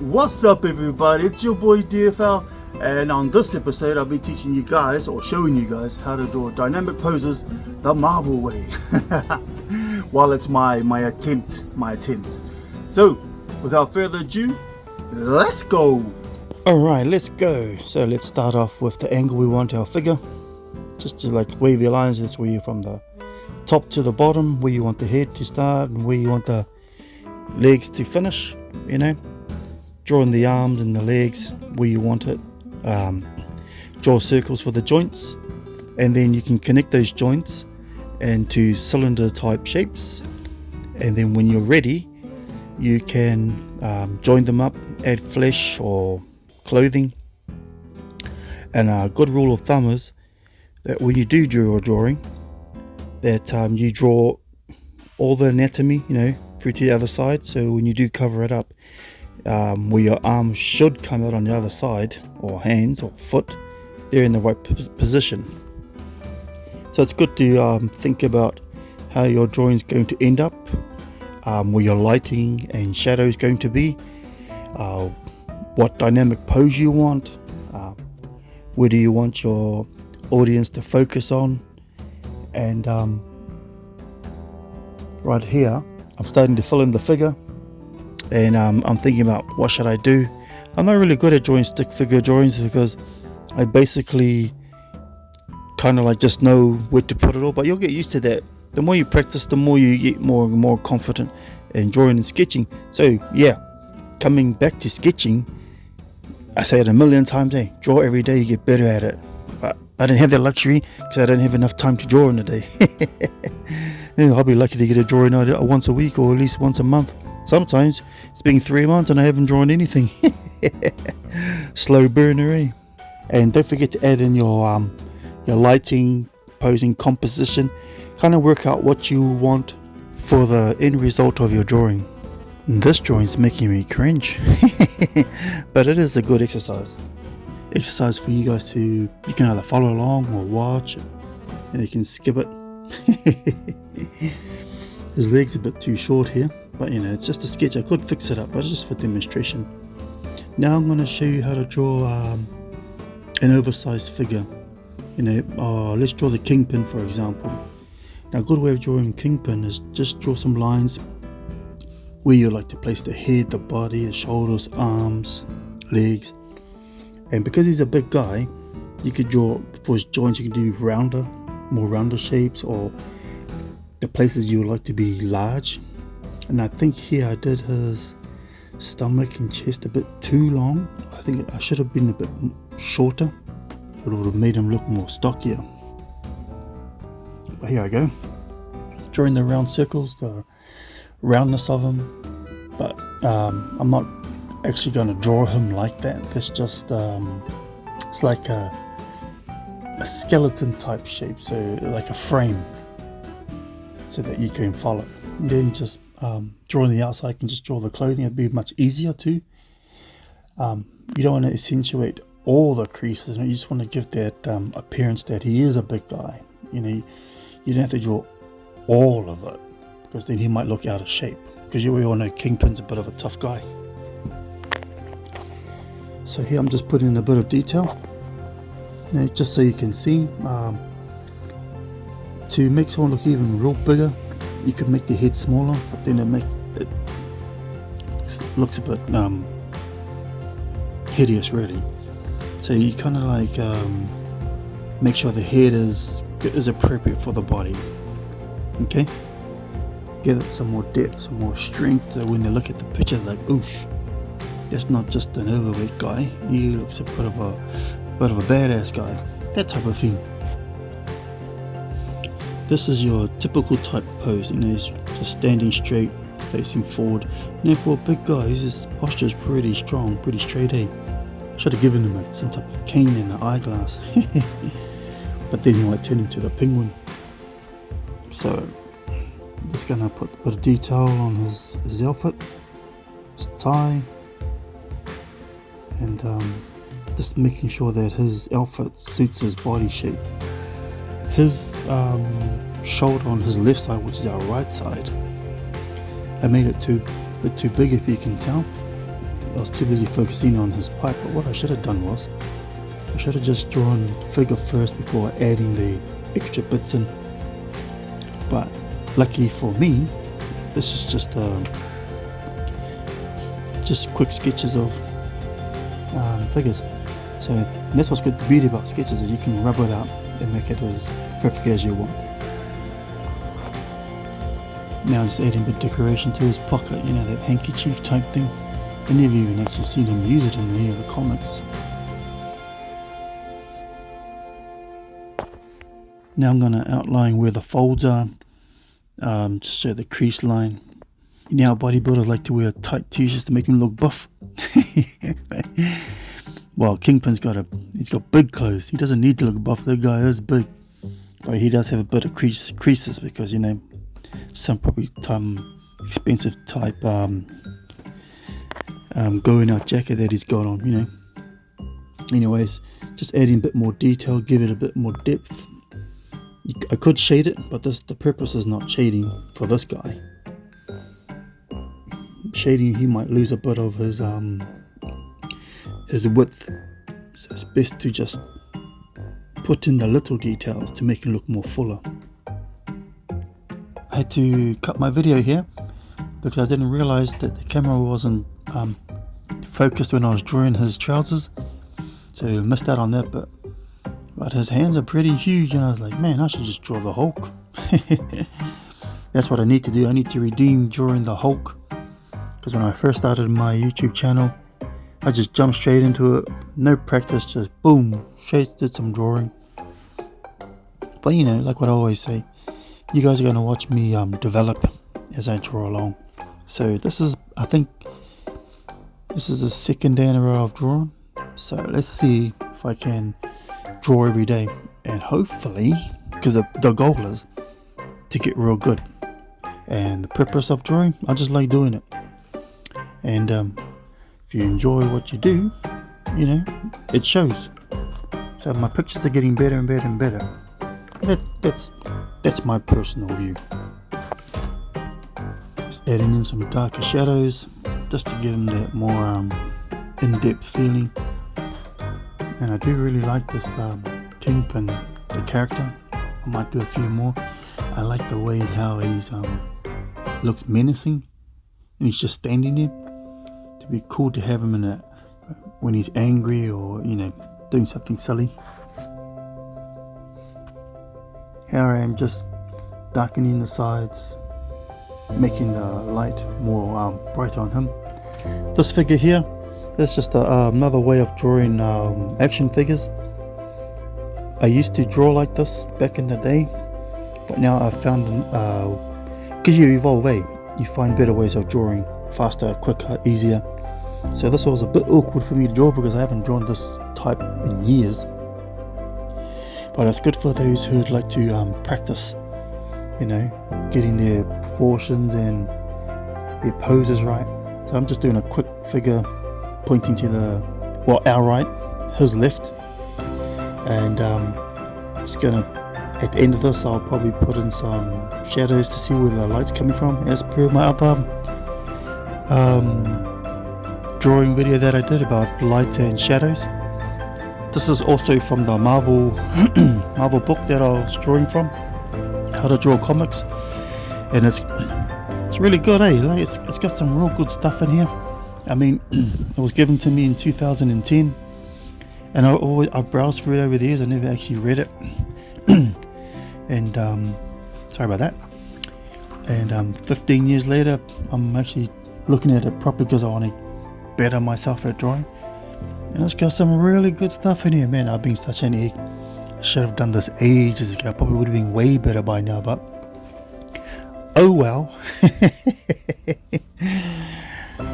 What's up everybody, it's your boy DFL, and on this episode I'll be teaching you guys, or showing you guys, how to draw dynamic poses the Marvel way. Well, it's my attempt. So without further ado, let's go. Alright, let's go. So let's start off with the angle we want our figure. Just to like wave your lines, that's where you're from the top to the bottom, where you want the head to start and where you want the legs to finish, you know. Drawing the arms and the legs where you want it. Draw circles for the joints, and then you can connect those joints into cylinder type shapes, and then when you're ready you can join them up, add flesh or clothing. And a good rule of thumb is that when you do your drawing, that you draw all the anatomy, you know, through to the other side. So when you do cover it up, where your arm should come out on the other side, or hands or foot, they're in the right position. So it's good to think about how your drawing is going to end up, where your lighting and shadow is going to be, what dynamic pose you want, where do you want your audience to focus on. And right here I'm starting to fill in the figure, and I'm thinking about what should I do. I'm not really good at drawing stick figure drawings because I basically kind of like just know where to put it all, but you'll get used to that. The more you practice, the more you get more and more confident in drawing and sketching. So yeah, coming back to sketching, I say it a million times, hey, draw every day, you get better at it. But I didn't have that luxury because I didn't have enough time to draw in a day. Yeah, I'll be lucky to get a drawing once a week or at least once a month. Sometimes it's been 3 months and I haven't drawn anything. Slow burner, eh? And don't forget to add in your lighting, posing, composition. Kind of work out what you want for the end result of your drawing. And this drawing's making me cringe. But it is a good exercise for you guys to, you can either follow along or watch, and you can skip it. His leg's a bit too short here, but you know, it's just a sketch. I could fix it up, but it's just for demonstration. Now I'm going to show you how to draw an oversized figure. You know, let's draw the Kingpin, for example. Now a good way of drawing Kingpin is just draw some lines where you like to place the head, the body, the shoulders, arms, legs. And because he's a big guy, you could draw, for his joints, you can do more rounder shapes, or the places you would like to be large. And I think here I did his stomach and chest a bit too long. I think I should have been a bit shorter. It would have made him look more stockier. But here I go, drawing the round circles, the roundness of him. But I'm not actually going to draw him like that. That's just it's like a skeleton type shape, so like a frame, so that you can follow. And then just drawing the outside, you can just draw the clothing. It'd be much easier too. You don't want to accentuate all the creases, and you just want to give that appearance that he is a big guy. You know, you don't have to draw all of it, because then he might look out of shape, because we all know Kingpin's a bit of a tough guy. So here I'm just putting in a bit of detail, you know, just so you can see. To make someone look even real bigger, you could make the head smaller, but then it looks a bit hideous, really. So you kind of like make sure the head is appropriate for the body. Okay, give it some more depth, some more strength, so when they look at the picture, like, oosh, that's not just an overweight guy, he looks a bit of a badass guy, that type of thing. This is your typical type pose, you know, he's just standing straight, facing forward. You know, for a big guy, his posture is pretty strong, pretty straight, eh? Should have given him some type of cane and an eyeglass. But then he might turn into the penguin. So just gonna put a bit of detail on his outfit, his tie, and just making sure that his outfit suits his body shape. His shoulder on his left side, which is our right side, I made it a bit too big, if you can tell. I was too busy focusing on his pipe, but what I should have done was I should have just drawn the figure first before adding the extra bits in. But lucky for me, this is just quick sketches of figures. So that's what's good. The beauty about sketches is you can rub it out and make it as perfect as you want. Now just adding a bit of decoration to his pocket, you know, that handkerchief type thing. I never even actually seen him use it in any of the comics. Now I'm going to outline where the folds are, just show the crease line. You know how bodybuilders like to wear tight t-shirts to make them look buff? Well, Kingpin's he's got big clothes. He doesn't need to look buff, that guy is big. But he does have a bit of creases because, you know, some probably expensive type going out jacket that he's got on, you know. Anyways, just adding a bit more detail, give it a bit more depth. I could shade it, but the purpose is not shading for this guy. Shading, he might lose a bit of his width, so it's best to just put in the little details to make it look more fuller. I had to cut my video here because I didn't realize that the camera wasn't focused when I was drawing his trousers, so I missed out on that bit. But his hands are pretty huge, and I was like, man, I should just draw the Hulk. That's what I need to do. I need to redeem drawing the Hulk, because when I first started my YouTube channel, I just jumped straight into it, no practice, just boom, straight did some drawing. But you know, like what I always say, you guys are going to watch me develop as I draw along. So I think this is the second day in a row I've drawn. So let's see if I can draw every day, and hopefully, because the goal is to get real good, and the purpose of drawing, I just like doing it. And if you enjoy what you do, you know, it shows. So my pictures are getting better and better and better. That's my personal view. Just adding in some darker shadows just to give them that more in-depth feeling. And I do really like this Kingpin, the character. I might do a few more. I like the way how he's looks menacing, and he's just standing there. It'd be cool to have him in when he's angry or, you know, doing something silly. Here I am just darkening the sides, making the light more bright on him. This figure here, that's just another way of drawing action figures. I used to draw like this back in the day, but now I've found, because you evolve, you find better ways of drawing, faster, quicker, easier. So this was a bit awkward for me to draw because I haven't drawn this type in years. But it's good for those who'd like to practice, you know, getting their proportions and their poses right. So I'm just doing a quick figure pointing to our right, his left, and just gonna, at the end of this, I'll probably put in some shadows to see where the light's coming from, as per my other drawing video that I did about light and shadows. This is also from the Marvel book that I was drawing from, How to Draw Comics, and it's really good, like it's got some real good stuff in here. I mean, it was given to me in 2010, and I browsed through it over the years. I never actually read it, and sorry about that. And 15 years later, I'm actually looking at it properly because I want to better myself at drawing. And it's got some really good stuff in here, man. I've been such an egg. I should have done this ages ago. I probably would have been way better by now, but oh well.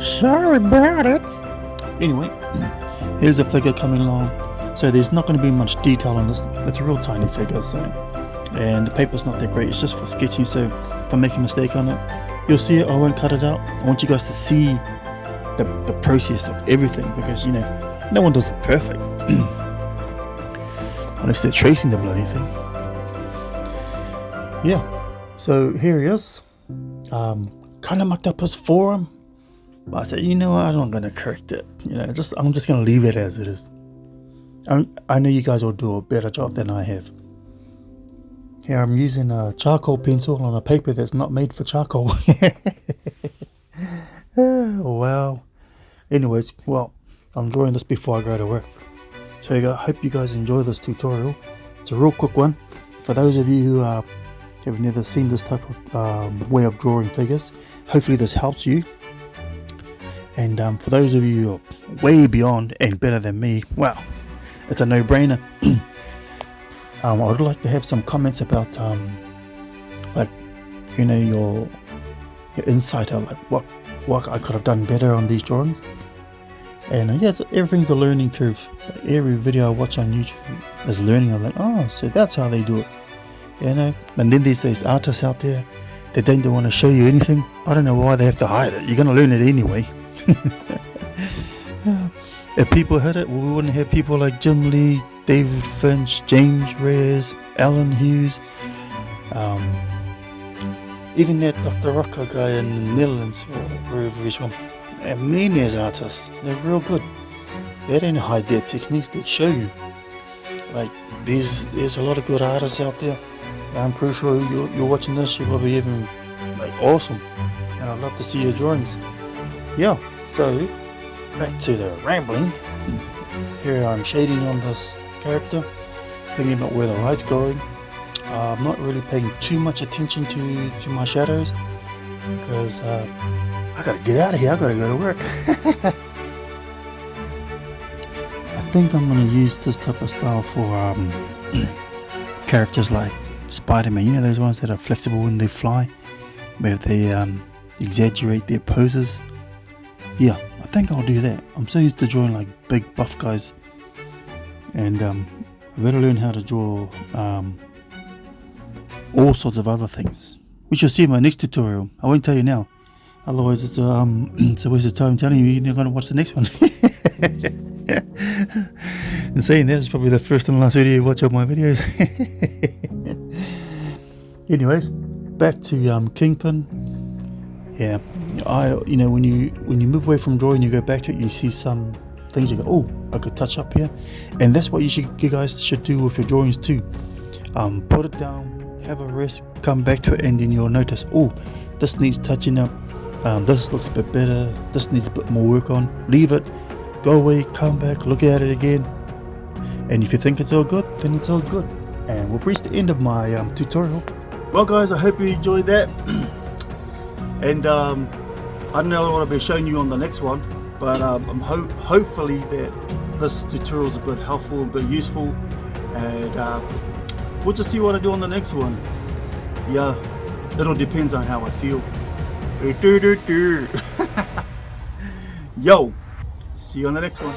Sorry about it. Anyway, here's a figure coming along. So there's not going to be much detail on this. It's a real tiny figure, so, and the paper's not that great. It's just for sketching. So if I make a mistake on it, you'll see it. I won't cut it out. I want you guys to see the process of everything, because, you know, no one does it perfect unless they're tracing the bloody thing. Yeah, so here he is. Kind of mucked up his forearm, But I said, you know what, I'm not going to correct it. I'm just going to leave it as it is. I know you guys will do a better job than I have. Here I'm using a charcoal pencil on a paper that's not made for charcoal. Wow. Anyways, I'm drawing this before I go to work. So I hope you guys enjoy this tutorial. It's a real quick one. For those of you who have never seen this type of way of drawing figures, hopefully this helps you. And for those of you who are way beyond and better than me, well, it's a no-brainer. I would like to have some comments about your insight on what I could have done better on these drawings. And everything's a learning curve. Every video I watch on YouTube is learning. I'm like, oh, so that's how they do it. And then there's these artists out there that don't want to show you anything. I don't know why they have to hide it. You're going to learn it anyway. If people had it, we wouldn't have people like Jim Lee, David Finch, James Reyes, Alan Hughes, even that Dr. Rocco guy in the Netherlands, wherever he's from. And many artists, they're real good. They don't hide their techniques, they show you. Like, there's a lot of good artists out there. And I'm pretty sure you're watching this, you're probably even awesome. And I'd love to see your drawings. Yeah, so back to the rambling. Here I'm shading on this character, thinking about where the light's going. I'm not really paying too much attention to my shadows because I gotta get out of here. I gotta go to work. I think I'm gonna use this type of style for characters like Spider-Man. You know those ones that are flexible when they fly, where they exaggerate their poses. Yeah, I think I'll do that. I'm so used to drawing like big buff guys, and I better learn how to draw all sorts of other things, which you'll see in my next tutorial. I won't tell you now, otherwise it's a waste of time telling you. You're going to watch the next one. And saying that, it's probably the first and last video you watch of my videos. Anyways, back to Kingpin. Yeah, when you move away from drawing, you go back to it, you see some things, you go, oh, I could touch up here. And that's what you guys should do with your drawings too. Put it down, have a rest, come back to it, and then you'll notice, oh, this needs touching up, this looks a bit better, this needs a bit more work on. Leave it, go away, come back, look at it again, and if you think it's all good, then it's all good. And we've reached the end of my tutorial. Well guys, I hope you enjoyed that. And I don't know what I'll be showing you on the next one, but I'm hopefully that this tutorial is a bit helpful, a bit useful, and we'll just see what I do on the next one. Yeah, it all depends on how I feel. Yo, see you on the next one.